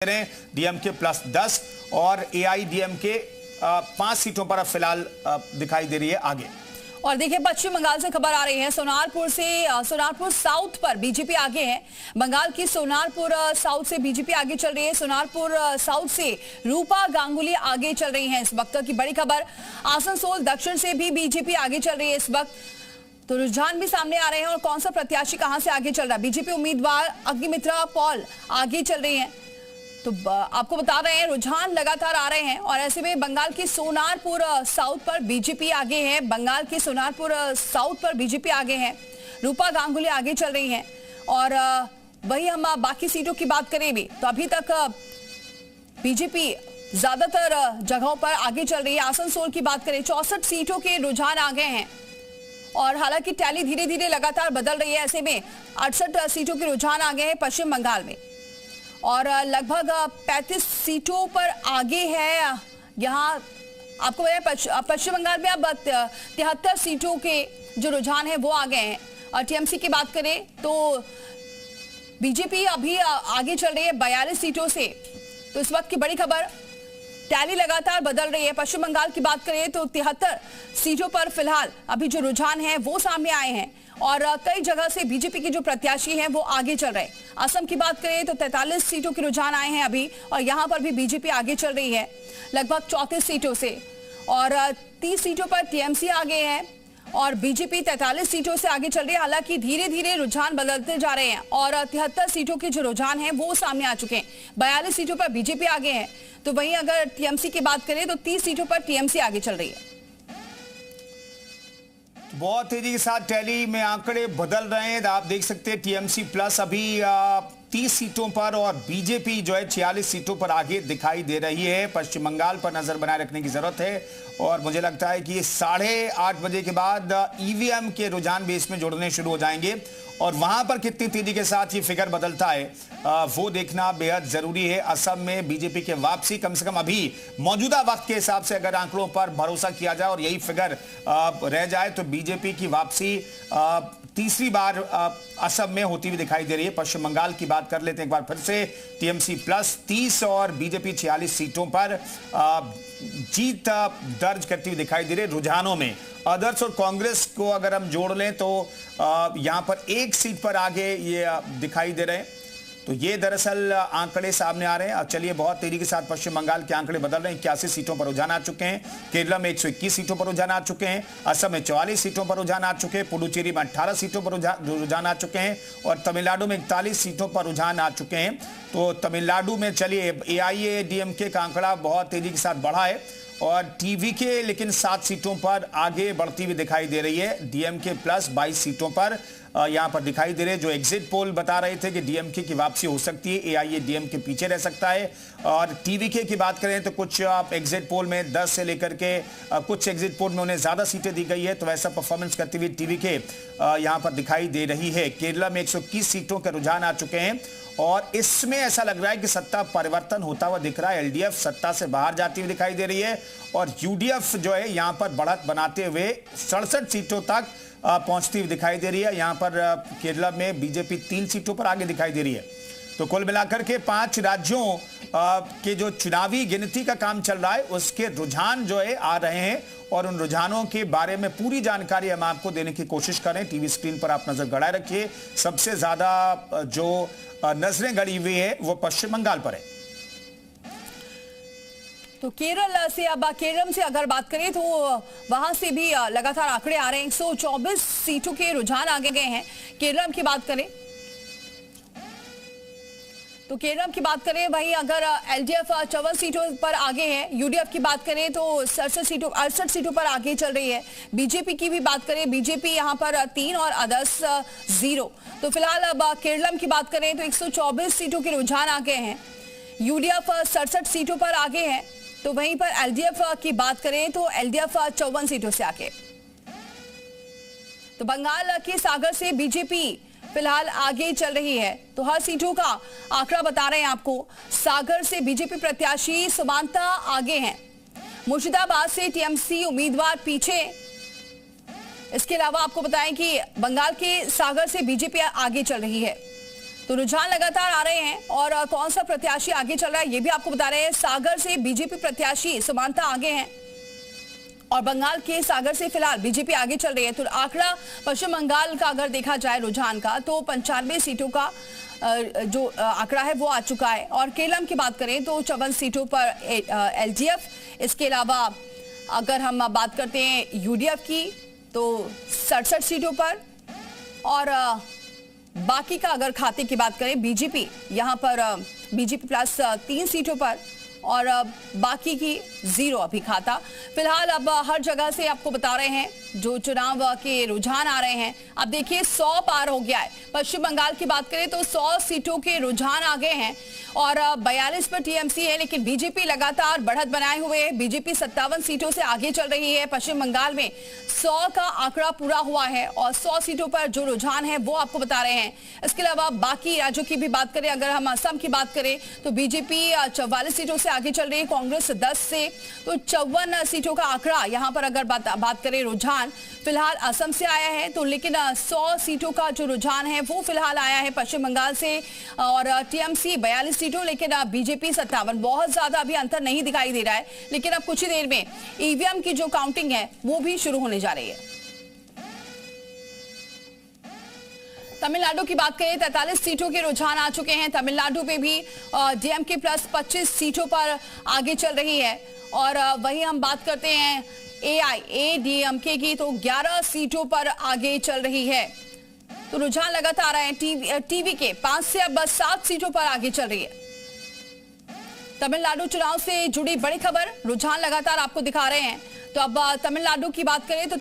DMK plus 10 और AIADMK 5 सीटों पर अब फिलहाल दिखाई दे रही है आगे। और देखिए पश्चिम बंगाल से खबर आ रही है सोनारपुर साउथ पर बीजेपी आगे है। बंगाल की सोनारपुर साउथ से बीजेपी आगे चल रही है। सोनारपुर साउथ से रूपा गांगुली आगे चल रही हैं इस वक्त की बड़ी खबर। आसनसोल दक्षिण से भी बीजेपी आगे चल रही है इस वक्त। तो रुझान भी सामने आ रहे हैं और कौन सा प्रत्याशी कहां से आगे चल रहा है। बीजेपी उम्मीदवार अग्निमित्रा पॉल आगे चल रही हैं। तो आपको बता रहे हैं रुझान लगातार आ रहे हैं और ऐसे में बंगाल की सोनारपुर साउथ पर बीजेपी आगे है। बंगाल की सोनारपुर साउथ पर बीजेपी आगे है। रूपा गांगुली आगे चल रही हैं और वही हम बाकी सीटों की बात करें भी तो अभी तक बीजेपी ज्यादातर जगहों पर आगे चल रही है। आसनसोल की बात करें 64 सीटों के रुझान आ गए हैं और हालांकि टैली धीरे धीरे लगातार बदल रही है। ऐसे में 68 सीटों के रुझान आ गए हैं पश्चिम बंगाल में और लगभग 35 सीटों पर आगे है। यहाँ आपको बताया पश्चिम बंगाल में अब 73 सीटों के जो रुझान है वो आ गए हैं। और टीएमसी की बात करें तो बीजेपी अभी आगे चल रही है 42 सीटों से। तो इस वक्त की बड़ी खबर टैली लगातार बदल रही है। पश्चिम बंगाल की बात करें तो 73 सीटों पर फिलहाल अभी जो रुझान है वो सामने आए हैं और कई जगह से बीजेपी के जो प्रत्याशी हैं वो आगे चल रहे हैं। असम की बात करें तो 43 सीटों के रुझान आए हैं अभी और यहां पर भी बीजेपी आगे चल रही है लगभग 34 सीटों से और 30 सीटों पर टीएमसी आगे है और बीजेपी 43 सीटों से आगे चल रही है। हालांकि धीरे धीरे रुझान बदलते जा रहे हैं और 73 सीटों के जो रुझान हैं वो सामने आ चुके हैं। 42 सीटों पर बीजेपी आगे है। तो वहीं अगर टीएमसी की बात करें तो 30 सीटों पर टीएमसी आगे चल रही है। बहुत तेजी के साथ टैली में आंकड़े बदल रहे हैं। आप देख सकते हैं टीएमसी प्लस अभी 30 सीटों पर और बीजेपी जो है 46 सीटों पर आगे दिखाई दे रही है। पश्चिम बंगाल पर नजर बनाए रखने की जरूरत है और मुझे लगता है कि 8:30 बजे के बाद ईवीएम के रुझान भी इसमें जुड़ने शुरू हो जाएंगे और वहां पर कितनी तेजी के साथ ये फिगर बदलता है वो देखना बेहद जरूरी है। असम में बीजेपी के वापसी कम से कम अभी मौजूदा वक्त के हिसाब से अगर आंकड़ों पर भरोसा किया जाए और यही फिगर रह जाए तो बीजेपी की वापसी तीसरी बार असम में होती हुई दिखाई दे रही है। पश्चिम बंगाल की बात कर लेते हैं एक बार फिर से। टीएमसी प्लस 30 और बीजेपी 46 सीटों पर जीत दर्ज करती हुई दिखाई दे रही है। रुझानों में अदर्स और कांग्रेस को अगर हम जोड़ लें तो यहां पर एक सीट पर आगे ये दिखाई दे रहे हैं। तो ये दरअसल आंकड़े सामने आ रहे हैं। अब चलिए बहुत तेजी के साथ पश्चिम बंगाल के आंकड़े बदल रहे हैं। 81 सीटों पर रुझान आ चुके हैं। केरला में 121 सीटों पर रुझान आ चुके हैं। असम में 44 सीटों पर रुझान आ चुके हैं। पुडुचेरी में 18 सीटों पर रुझान आ चुके हैं और तमिलनाडु में 41 सीटों पर रुझान आ चुके हैं। तो तमिलनाडु में चलिए एआईएडीएमके का आंकड़ा बहुत तेजी के साथ बढ़ा है और टीवीके लेकिन 7 सीटों पर आगे बढ़ती हुई दिखाई दे रही है। डीएमके प्लस 22 सीटों पर यहां पर दिखाई दे रहे हैं। जो एग्जिट पोल बता रहे थे कि डीएमके की वापसी हो सकती है, एआईएडीएमके पीछे रह सकता है। और टीवीके की बात करें तो कुछ एग्जिट पोल में 10 से लेकर के कुछ एग्जिट पोल में उन्हें ज्यादा सीटें दी गई है। तो वैसा परफॉर्मेंस करती हुई टीवीके यहां पर दिखाई दे रही है। केरला में 121 सीटों के रुझान आ चुके हैं और इसमें ऐसा लग रहा है कि सत्ता परिवर्तन होता हुआ दिख रहा है। एलडीएफ सत्ता से बाहर जाती हुई दिखाई दे रही है और यूडीएफ जो है यहां पर बढ़त बनाते हुए 67 सीटों तक पहुंचती हुई दिखाई दे रही है। यहां पर केरला में बीजेपी 3 सीटों पर आगे दिखाई दे रही है। तो कुल मिलाकर के 5 राज्यों के जो चुनावी गिनती का काम चल रहा है उसके रुझान जो है आ रहे हैं और उन रुझानों के बारे में पूरी जानकारी हम आपको देने की कोशिश करें। टीवी स्क्रीन पर आप नजर गड़ाए रखिए। सबसे ज्यादा जो नजरें गड़ी हुई है वो पश्चिम बंगाल पर है। तो केरल से अब केरल से अगर बात करें तो वहां से भी लगातार आंकड़े आ रहे हैं। 124 सीटों के रुझान आगे गए हैं। केरल की बात करें तो केरल की बात करें वहीं अगर एलडीएफ 54 सीटों पर आगे है। यूडीएफ की बात करें तो 68 सीटों पर आगे चल रही है। बीजेपी की भी बात करें बीजेपी यहां पर 3 और अदर्स 0। तो फिलहाल अब केरल की बात करें तो 124 सीटों के रुझान आगे हैं। यूडीएफ 67 सीटों पर आगे है। तो वहीं पर एलडीएफ की बात करें तो एलडीएफ 54 सीटों से आगे। तो बंगाल के सागर से बीजेपी फिलहाल आगे चल रही है। तो हर सीटों का आंकड़ा बता रहे हैं आपको। सागर से बीजेपी प्रत्याशी सुमांता आगे हैं। मुर्शिदाबाद से टीएमसी उम्मीदवार पीछे। इसके अलावा आपको बताएं कि बंगाल के सागर से बीजेपी आगे चल रही है। तो रुझान लगातार आ रहे हैं और कौन सा प्रत्याशी आगे चल रहा है ये भी आपको बता रहे हैं। सागर से बीजेपी प्रत्याशी समानता आगे हैं और बंगाल के सागर से फिलहाल बीजेपी आगे चल रही है। तो आंकड़ा पश्चिम बंगाल का अगर देखा जाए रुझान का तो 95 सीटों का जो आंकड़ा है वो आ चुका है। और केरल की बात करें तो 54 सीटों पर एलडीएफ, इसके अलावा अगर हम बात करते हैं यूडीएफ की तो 67 सीटों पर, और बाकी का अगर खाते की बात करें बीजेपी यहाँ पर बीजेपी प्लस 3 सीटों पर और बाकी की 0 अभी खाता। फिलहाल अब हर जगह से आपको बता रहे हैं जो चुनाव के रुझान आ रहे हैं। अब देखिए 100 पार हो गया है। पश्चिम बंगाल की बात करें तो 100 सीटों के रुझान आ गए हैं और 42 पर टीएमसी है, लेकिन बीजेपी लगातार बढ़त बनाए हुए है। बीजेपी 57 सीटों से आगे चल रही है। पश्चिम बंगाल में 100 का आंकड़ा पूरा हुआ है और 100 सीटों पर जो रुझान है वो आपको बता रहे हैं। इसके अलावा बाकी राज्यों की भी बात करें, अगर हम असम की बात करें तो बीजेपी 44 सीटों से आगे चल रही है, कांग्रेस 10 से, तो 54 सीटों का आंकड़ा यहाँ पर अगर बात करें रुझान फिलहाल असम से आया है। तो लेकिन 100 सीटों का जो रुझान है वो फिलहाल आया है पश्चिम बंगाल से और टीएमसी 42 सीटों, लेकिन बीजेपी 57। बहुत ज्यादा अभी अंतर नहीं दिखाई दे रहा है, लेकिन अब कुछ ही देर में ईवीएम की जो काउंटिंग है वो भी शुरू होने जा रही है। तमिलनाडु की बात करें 43 सीटों के रुझान आ चुके हैं। तमिलनाडु पे भी डीएमके प्लस 25 सीटों पर आगे चल रही है और वहीं हम बात करते हैं एआईएडीएमके की तो 11 सीटों पर आगे चल रही है। तो रुझान लगातार आ रहे हैं। टीवी के 5 से अब 7 सीटों पर आगे चल रही है। तमिलनाडु चुनाव से जुड़ी बड़ी खबर रुझान लगातार आपको दिखा रहे हैं। तो अब तमिलनाडु की बात करें तो